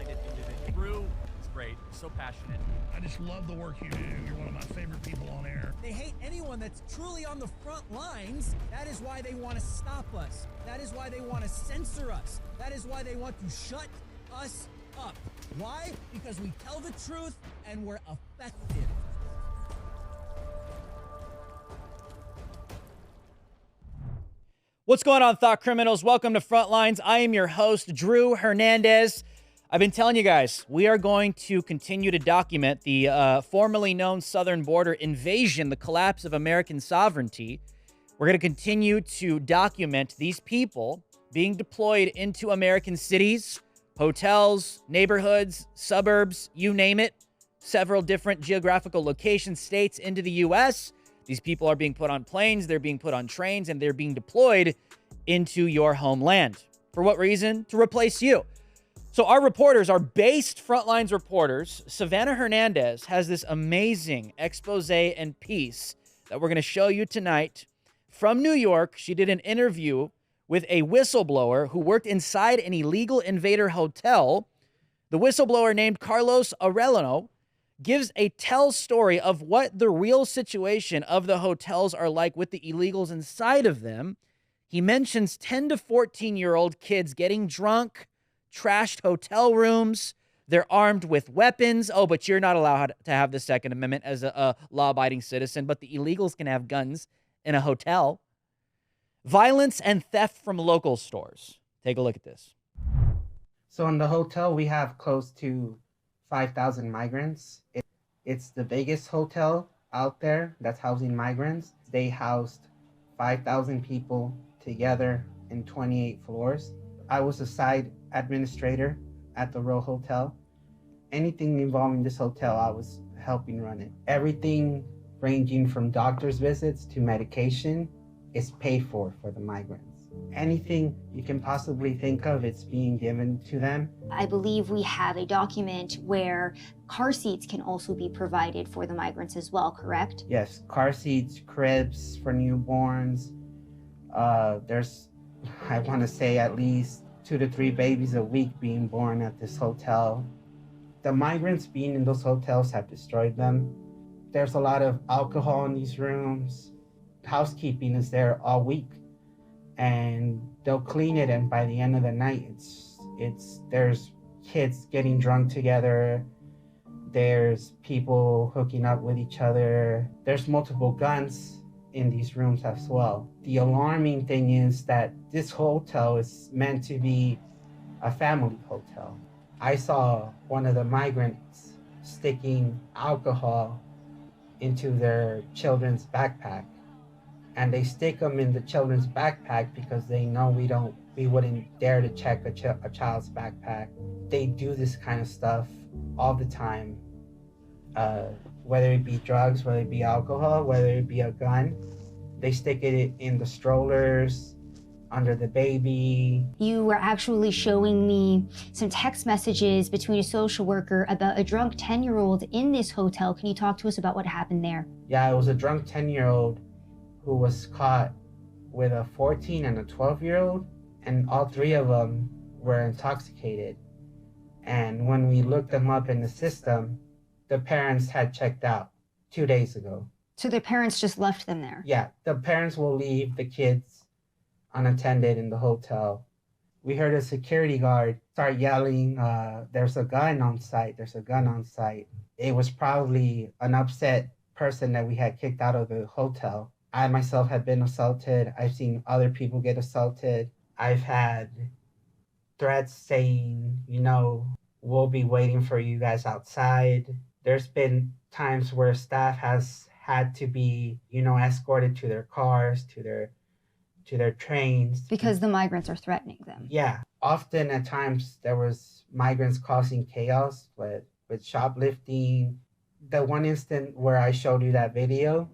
like-minded individuals. Drew is great, so passionate. I just love the work you do. You're one of my favorite people on air. They hate anyone that's truly on the front lines. That is why they want to stop us. That is why they want to censor us. That is why they want to shut us up. Why? Because we tell the truth and we're effective. What's going on, thought criminals? Welcome to Frontlines. I am your host, Drew Hernandez. I've been telling you guys, we are going to continue to document the formerly known southern border invasion, the collapse of American sovereignty. We're going to continue to document these people being deployed into American cities, hotels, neighborhoods, suburbs, you name it, several different geographical locations, states into the U.S. These people are being put on planes, they're being put on trains, and they're being deployed into your homeland. For what reason? To replace you. So our reporters, our based Frontlines reporters, Savanah Hernandez has this amazing expose and piece that we're going to show you tonight. From New York, she did an interview with a whistleblower who worked inside an illegal invader hotel. The whistleblower, named Carlos Arellano, gives a tell story of what the real situation of the hotels are like with the illegals inside of them. He mentions 10 to 14-year-old kids getting drunk, trashed hotel rooms. They're armed with weapons. Oh, but you're not allowed to have the Second Amendment as a law-abiding citizen, but the illegals can have guns in a hotel. Violence and theft from local stores. Take a look at this. So in the hotel, we have close to 5,000 migrants. It's the biggest hotel out there that's housing migrants. They housed 5,000 people together in 28 floors. I was a side administrator at the Row Hotel. Anything involving this hotel, I was helping run it. Everything ranging from doctor's visits to medication is paid for the migrants. Anything you can possibly think of, it's being given to them. I believe we have a document where car seats can also be provided for the migrants as well, correct? Yes, car seats, cribs for newborns. There's, I want to say, at least 2 to 3 babies a week being born at this hotel. The migrants being in those hotels have destroyed them. There's a lot of alcohol in these rooms. Housekeeping is there all week, and they'll clean it, and by the end of the night, there's kids getting drunk together. There's people hooking up with each other. There's multiple guns in these rooms as well. The alarming thing is that this hotel is meant to be a family hotel. I saw one of the migrants sticking alcohol into their children's backpack, and they stick them in the children's backpack because they know we wouldn't dare to check a child's backpack. They do this kind of stuff all the time, whether it be drugs, whether it be alcohol, whether it be a gun. They stick it in the strollers, under the baby. You were actually showing me some text messages between a social worker about a drunk 10-year-old in this hotel. Can you talk to us about what happened there? Yeah, it was a drunk 10-year-old who was caught with a 14 and a 12-year-old, and all 3 of them were intoxicated. And when we looked them up in the system, the parents had checked out 2 days ago. So their parents just left them there? Yeah, the parents will leave the kids unattended in the hotel. We heard a security guard start yelling, there's a gun on site, there's a gun on site. It was probably an upset person that we had kicked out of the hotel. I myself had been assaulted. I've seen other people get assaulted. I've had threats saying, we'll be waiting for you guys outside. There's been times where staff has had to be, escorted to their cars, to their trains. Because the migrants are threatening them. Yeah. Often at times there was migrants causing chaos with shoplifting. The one instant where I showed you that video,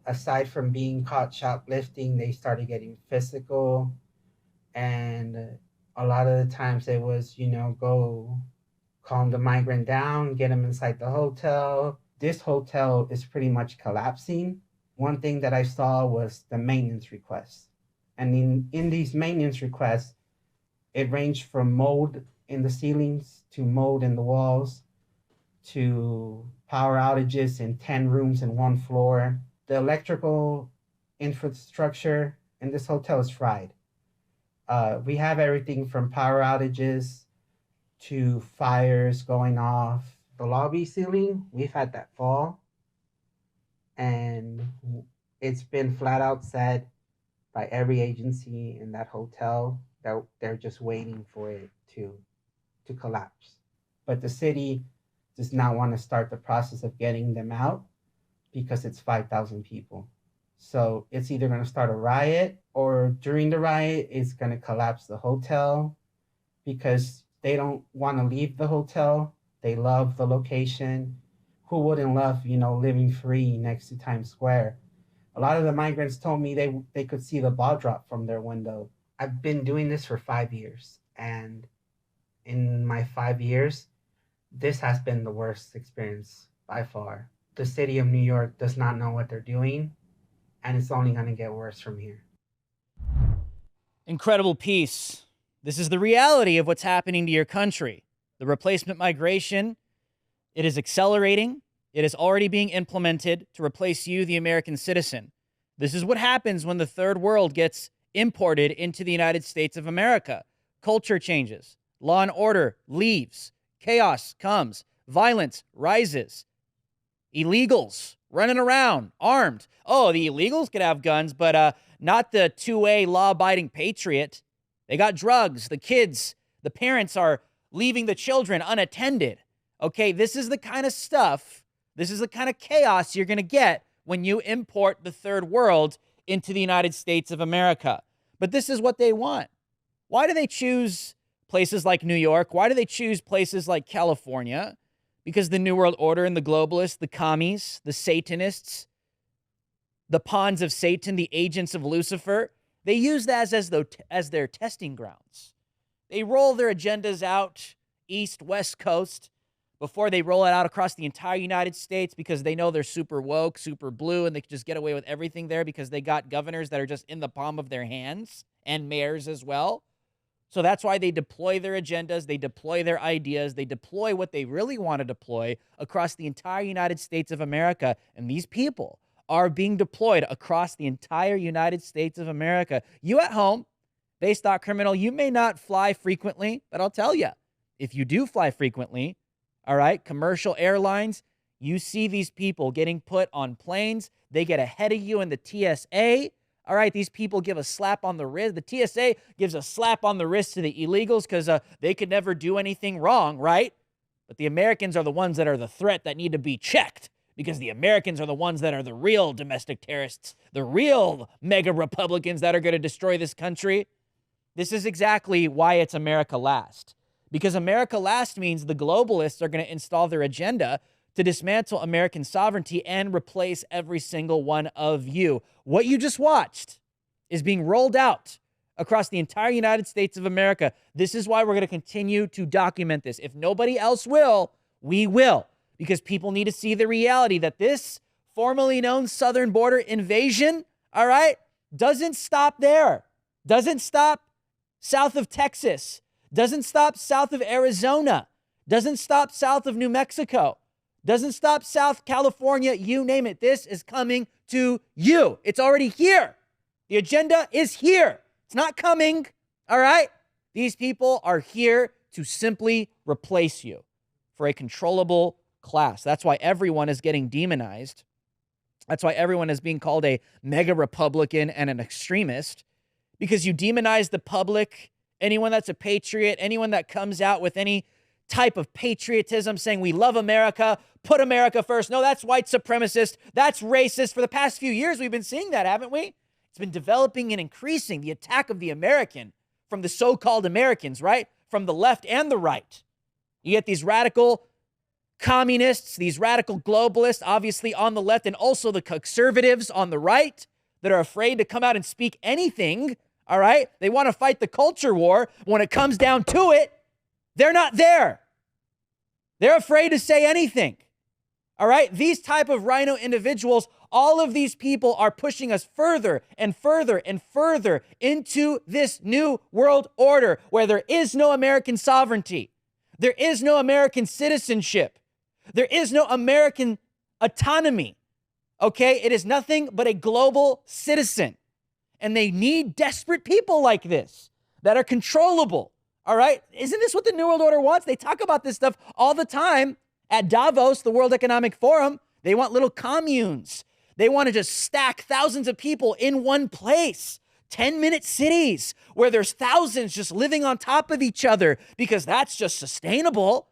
aside from being caught shoplifting, they started getting physical. And a lot of the times it was, go calm the migrant down, get him inside the hotel. This hotel is pretty much collapsing. One thing that I saw was the maintenance requests. And in these maintenance requests, it ranged from mold in the ceilings to mold in the walls to power outages in 10 rooms in one floor. The electrical infrastructure in this hotel is fried. We have everything from power outages to fires going off. The lobby ceiling, we've had that fall. And it's been flat out said by every agency in that hotel that they're just waiting for it to collapse. But the city does not want to start the process of getting them out because it's 5,000 people. So it's either going to start a riot, or during the riot, it's going to collapse the hotel because they don't want to leave the hotel. They love the location. Who wouldn't love, living free next to Times Square? A lot of the migrants told me they could see the ball drop from their window. I've been doing this for 5 years, and in my 5 years, this has been the worst experience by far. The city of New York does not know what they're doing, and it's only going to get worse from here. Incredible piece. This is the reality of what's happening to your country. The replacement migration, it is accelerating. It is already being implemented to replace you, the American citizen. This is what happens when the third world gets imported into the United States of America. Culture changes. Law and order leaves. Chaos comes. Violence rises. Illegals running around, armed. Oh, the illegals could have guns, but not the 2A law-abiding patriot. They got drugs. The kids, the parents are leaving the children unattended. Okay, this is the kind of stuff, this is the kind of chaos you're going to get when you import the third world into the United States of America. But this is what they want. Why do they choose places like New York? Why do they choose places like California? Because the New World Order and the globalists, the commies, the Satanists, the pawns of Satan, the agents of Lucifer, they use that as their testing grounds. They roll their agendas out east, west coast before they roll it out across the entire United States because they know they're super woke, super blue, and they can just get away with everything there because they got governors that are just in the palm of their hands and mayors as well. So that's why they deploy their agendas, they deploy their ideas, they deploy what they really want to deploy across the entire United States of America. And these people are being deployed across the entire United States of America. You at home, Base.Criminal, you may not fly frequently, but I'll tell you, if you do fly frequently, all right, commercial airlines, you see these people getting put on planes. They get ahead of you in the TSA. All right, these people give a slap on the wrist. The TSA gives a slap on the wrist to the illegals because they could never do anything wrong, right? But the Americans are the ones that are the threat that need to be checked because the Americans are the ones that are the real domestic terrorists, the real mega Republicans that are going to destroy this country. This is exactly why it's America Last. Because America Last means the globalists are going to install their agenda to dismantle American sovereignty and replace every single one of you. What you just watched is being rolled out across the entire United States of America. This is why we're going to continue to document this. If nobody else will, we will. Because people need to see the reality that this formerly known southern border invasion, all right, doesn't stop there. Doesn't stop south of Texas. Doesn't stop south of Arizona. Doesn't stop south of New Mexico. Doesn't stop South California, you name it. This is coming to you. It's already here. The agenda is here. It's not coming, all right? These people are here to simply replace you for a controllable class. That's why everyone is getting demonized. That's why everyone is being called a mega Republican and an extremist, because you demonize the public, anyone that's a patriot, anyone that comes out with any type of patriotism, saying we love America, put America first. No, that's white supremacist. That's racist. For the past few years, we've been seeing that, haven't we? It's been developing and increasing, the attack of the American from the so-called Americans, right? From the left and the right. You get these radical communists, these radical globalists, obviously on the left, and also the conservatives on the right that are afraid to come out and speak anything, all right? They want to fight the culture war. When it comes down to it, they're not there. They're afraid to say anything. All right? These type of rhino individuals All of these people are pushing us further and further and further into this new world order where there is no American sovereignty. There is no American citizenship. There is no American autonomy. Okay? It is nothing but a global citizen. And they need desperate people like this that are controllable. All right? Isn't this what the New World Order wants? They talk about this stuff all the time at Davos, the World Economic Forum. They want little communes. They want to just stack thousands of people in one place. 10-minute cities where there's thousands just living on top of each other because that's just sustainable.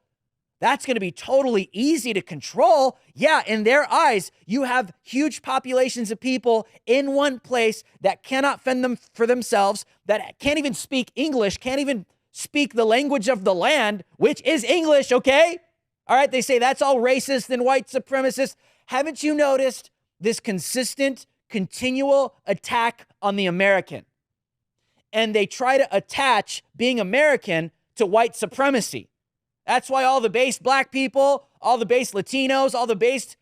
That's going to be totally easy to control. Yeah, in their eyes, you have huge populations of people in one place that cannot fend them for themselves, that can't even speak English, can't even speak the language of the land, which is English, okay? All right, they say that's all racist and white supremacist. Haven't you noticed this consistent, continual attack on the American? And they try to attach being American to white supremacy. That's why all the base black people, all the base Latinos, all the base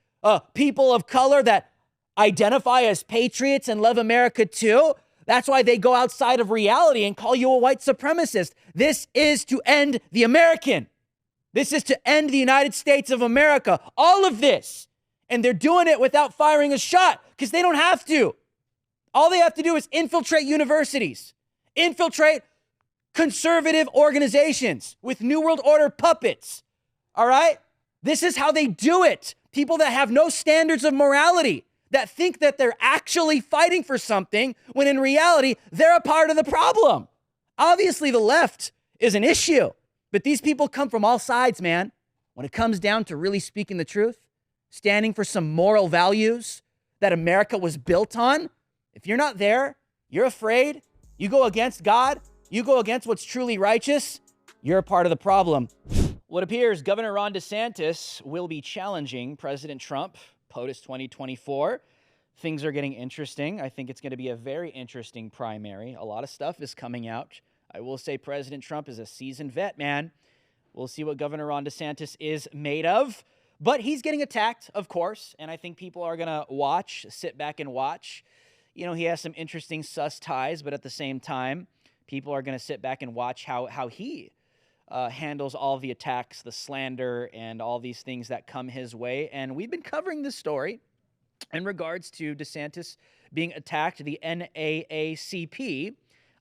people of color that identify as patriots and love America too, that's why they go outside of reality and call you a white supremacist. This is to end the American. This is to end the United States of America. All of this. And they're doing it without firing a shot because they don't have to. All they have to do is infiltrate universities, infiltrate conservative organizations with New World Order puppets. All right? This is how they do it. People that have no standards of morality, that think that they're actually fighting for something when in reality, they're a part of the problem. Obviously, the left is an issue, but these people come from all sides, man. When it comes down to really speaking the truth, standing for some moral values that America was built on, if you're not there, you're afraid, you go against God, you go against what's truly righteous, you're a part of the problem. What appears Governor Ron DeSantis will be challenging President Trump POTUS 2024. Things are getting interesting. I think it's going to be a very interesting primary. A lot of stuff is coming out. I will say President Trump is a seasoned vet, man. We'll see what Governor Ron DeSantis is made of. But he's getting attacked, of course, and I think people are going to watch, sit back and watch. You know, he has some interesting sus ties, but at the same time, people are going to sit back and watch how he handles all the attacks, the slander, and all these things that come his way. And we've been covering this story in regards to DeSantis being attacked, the NAACP,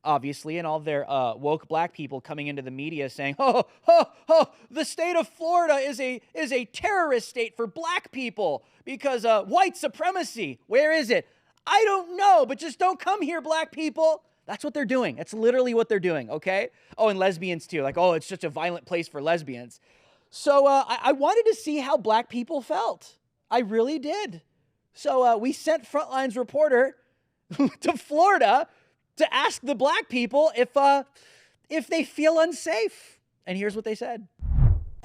obviously, and all their woke black people coming into the media saying, the state of Florida is a terrorist state for black people because white supremacy. Where is it? I don't know, but just don't come here, black people. That's what they're doing. That's literally what they're doing, okay? Oh, and lesbians too. Like, oh, it's such a violent place for lesbians. So I wanted to see how black people felt. I really did. So we sent Frontlines reporter to Florida to ask the black people if they feel unsafe. And here's what they said.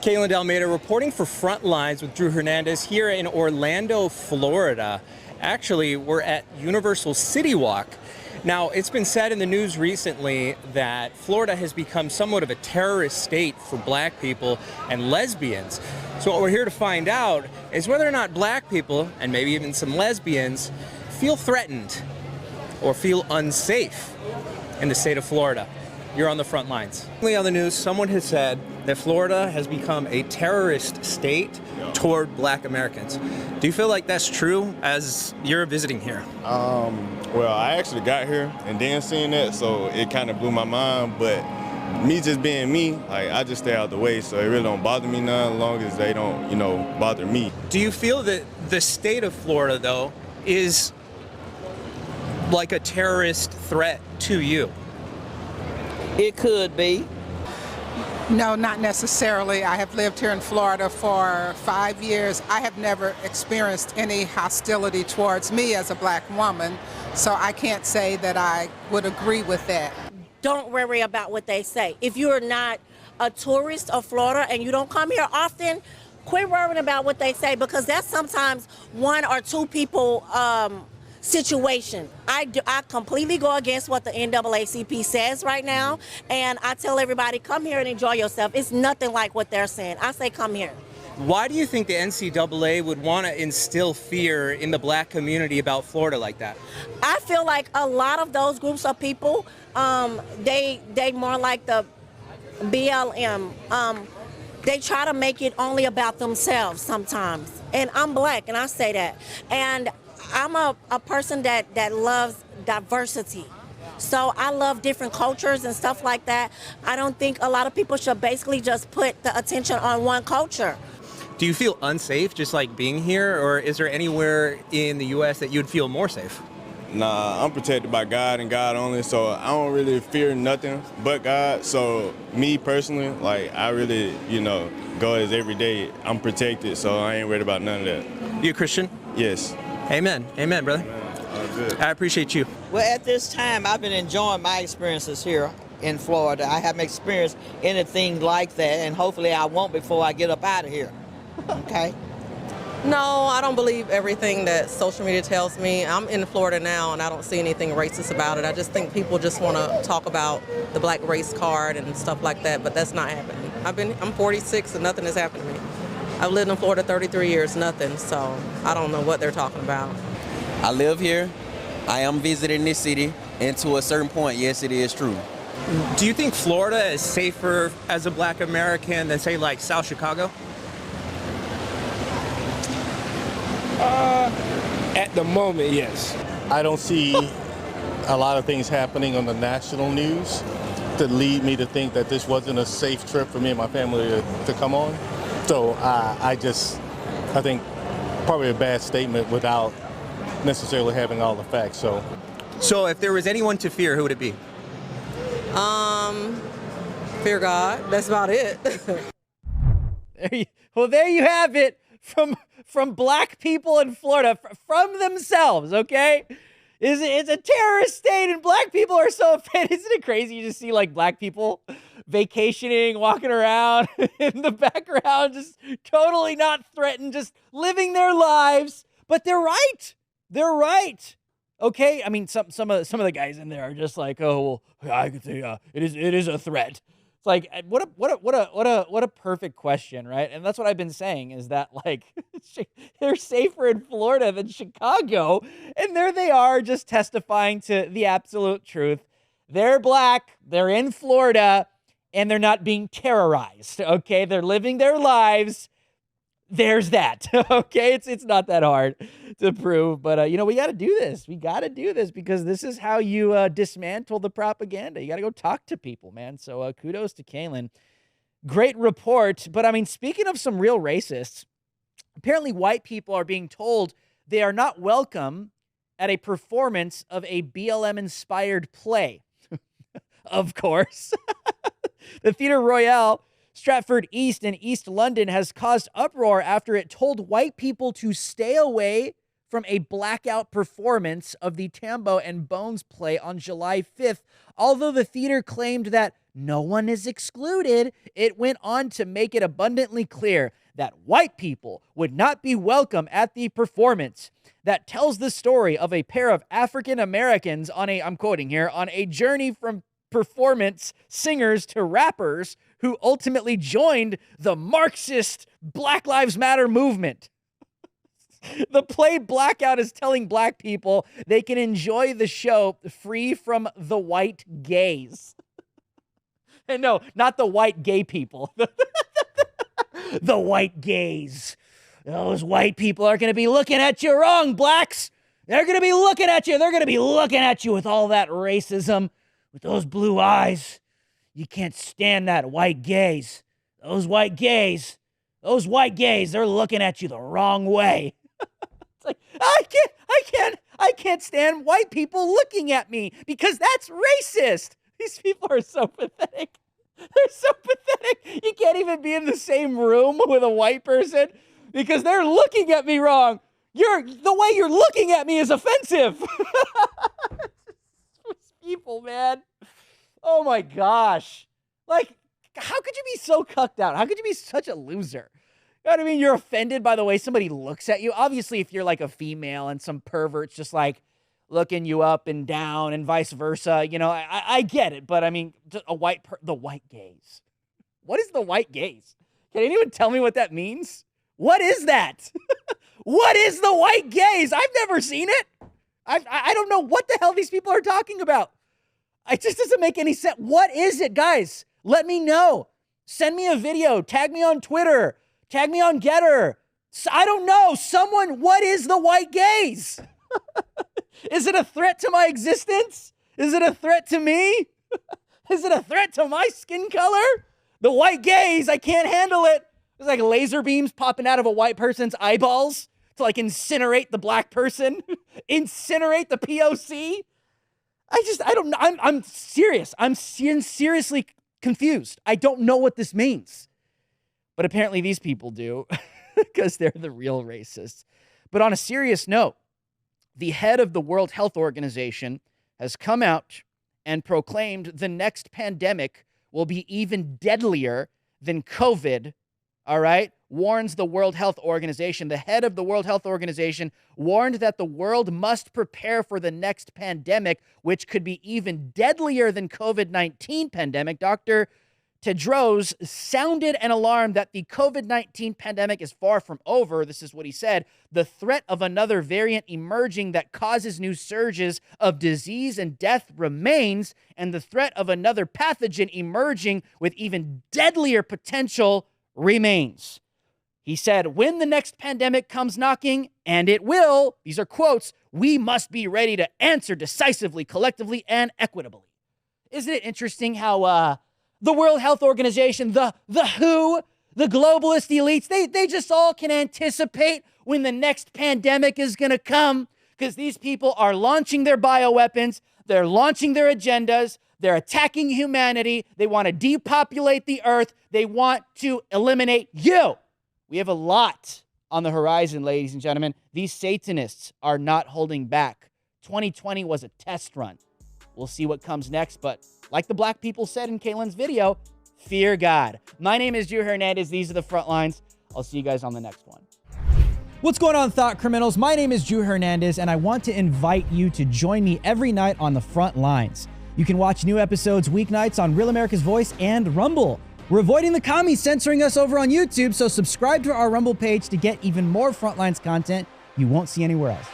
Kalen D'Almeida reporting for Frontlines with Drew Hernandez here in Orlando, Florida. Actually, we're at Universal City Walk. Now, it's been said in the news recently that Florida has become somewhat of a terrorist state for black people and lesbians. So what we're here to find out is whether or not black people, and maybe even some lesbians, feel threatened or feel unsafe in the state of Florida. You're on the front lines. On the news, someone has said that Florida has become a terrorist state toward black Americans. Do you feel like that's true as you're visiting here? Well, I actually got here and then seen that, so it kind of blew my mind, but me just being me, like, I just stay out the way, so it really don't bother me none as long as they don't, bother me. Do you feel that the state of Florida, though, is like a terrorist threat to you? It could be. No, not necessarily. I have lived here in Florida for 5 years. I have never experienced any hostility towards me as a black woman, so I can't say that I would agree with that. Don't worry about what they say. If you're not a tourist of Florida and you don't come here often, quit worrying about what they say, because that's sometimes one or two people situation. I completely go against what the NAACP says right now, and I tell everybody, come here and enjoy yourself. It's nothing like what they're saying. I say come here. Why do you think the NCAA would want to instill fear in the black community about Florida like that? I feel like a lot of those groups of people, they more like the BLM. They try to make it only about themselves sometimes. And I'm black, and I say that. And I'm a person that loves diversity. So I love different cultures and stuff like that. I don't think a lot of people should basically just put the attention on one culture. Do you feel unsafe just like being here, or is there anywhere in the U.S. that you'd feel more safe? Nah, I'm protected by God and God only, so I don't really fear nothing but God. So me personally, like, I really, go as every day. I'm protected, so I ain't worried about none of that. You a Christian? Yes. Amen. Amen, brother. Good. I appreciate you. Well, at this time, I've been enjoying my experiences here in Florida. I haven't experienced anything like that, and hopefully I won't before I get up out of here. Okay? No, I don't believe everything that social media tells me. I'm in Florida now, and I don't see anything racist about it. I just think people just want to talk about the black race card and stuff like that, but that's not happening. I'm 46 and nothing has happened to me. I've lived in Florida 33 years, nothing, so I don't know what they're talking about. I live here. I am visiting this city, and to a certain point, yes, it is true. Do you think Florida is safer as a black American than, say, like South Chicago? At the moment, yes. I don't see a lot of things happening on the national news to lead me to think that this wasn't a safe trip for me and my family to come on. So I think probably a bad statement without necessarily having all the facts. So if there was anyone to fear, who would it be? Fear God. That's about it. There you have it from black people in Florida, from themselves, okay? It's a terrorist state, and black people are so offended. Isn't it crazy? You just see, like, black people vacationing, walking around in the background, just totally not threatened, just living their lives. But they're right. They're right. Okay? I mean, some of the guys in there are just like, oh, well, I could say it is a threat. It's like, what a perfect question, right? And that's what I've been saying, is that, like, they're safer in Florida than Chicago, and there they are just testifying to the absolute truth. They're black, they're in Florida, and they're not being terrorized, okay? They're living their lives. There's that, okay? It's not that hard to prove, but, we got to do this. We got to do this because this is how you dismantle the propaganda. You got to go talk to people, man. So kudos to Kalen. Great report. But, I mean, speaking of some real racists, apparently white people are being told they are not welcome at a performance of a BLM-inspired play. Of course. The Theatre Royale, Stratford East in East London, has caused uproar after it told white people to stay away from a blackout performance of the Tambo and Bones play on July 5th. Although the theater claimed that no one is excluded, it went on to make it abundantly clear that white people would not be welcome at the performance. That tells the story of a pair of African Americans on a, I'm quoting here, on a journey from performance singers to rappers who ultimately joined the Marxist Black Lives Matter movement. The play Blackout is telling black people they can enjoy the show free from the white gaze. And no, not the white gay people. The white gaze. Those white people are going to be looking at you wrong, blacks. They're going to be looking at you. They're going to be looking at you with all that racism, with those blue eyes. You can't stand that white gaze. Those white gays, they're looking at you the wrong way. It's like, I can't stand white people looking at me because that's racist. These people are so pathetic. They're so pathetic. You can't even be in the same room with a white person because they're looking at me wrong. The way you're looking at me is offensive. These people, man. Oh my gosh. Like, how could you be so cucked out? How could you be such a loser? You know what I mean? You're offended by the way somebody looks at you. Obviously, if you're like a female and some pervert's just like looking you up and down and vice versa, I get it. But I mean, the white gaze. What is the white gaze? Can anyone tell me what that means? What is that? What is the white gaze? I've never seen it. I don't know what the hell these people are talking about. It just doesn't make any sense. What is it, guys? Let me know. Send me a video. Tag me on Twitter. Tag me on Getter. I don't know. Someone, what is the white gaze? Is it a threat to my existence? Is it a threat to me? Is it a threat to my skin color? The white gaze, I can't handle it. There's like laser beams popping out of a white person's eyeballs to like incinerate the black person, incinerate the POC. I don't know. I'm serious. I'm seriously confused. I don't know what this means. But apparently these people do because they're the real racists. But on a serious note, the head of the World Health Organization has come out and proclaimed the next pandemic will be even deadlier than COVID, all right? Warns the World Health Organization. The head of the World Health Organization warned that the world must prepare for the next pandemic, which could be even deadlier than COVID-19 pandemic. Dr. Tedros sounded an alarm that the COVID-19 pandemic is far from over. This is what he said. The threat of another variant emerging that causes new surges of disease and death remains, and the threat of another pathogen emerging with even deadlier potential remains. He said, when the next pandemic comes knocking, and it will, these are quotes, we must be ready to answer decisively, collectively, and equitably. Isn't it interesting how the World Health Organization, the WHO, the globalist elites, they just all can anticipate when the next pandemic is going to come because these people are launching their bioweapons, they're launching their agendas, they're attacking humanity, they want to depopulate the earth, they want to eliminate you. We have a lot on the horizon, ladies and gentlemen. These Satanists are not holding back. 2020 was a test run. We'll see what comes next, but like the black people said in Kalen's video, fear God. My name is Drew Hernandez. These are the Frontlines. I'll see you guys on the next one. What's going on, Thought Criminals? My name is Drew Hernandez, and I want to invite you to join me every night on the Frontlines. You can watch new episodes weeknights on Real America's Voice and Rumble. We're avoiding the commies censoring us over on YouTube, so subscribe to our Rumble page to get even more Frontlines content you won't see anywhere else.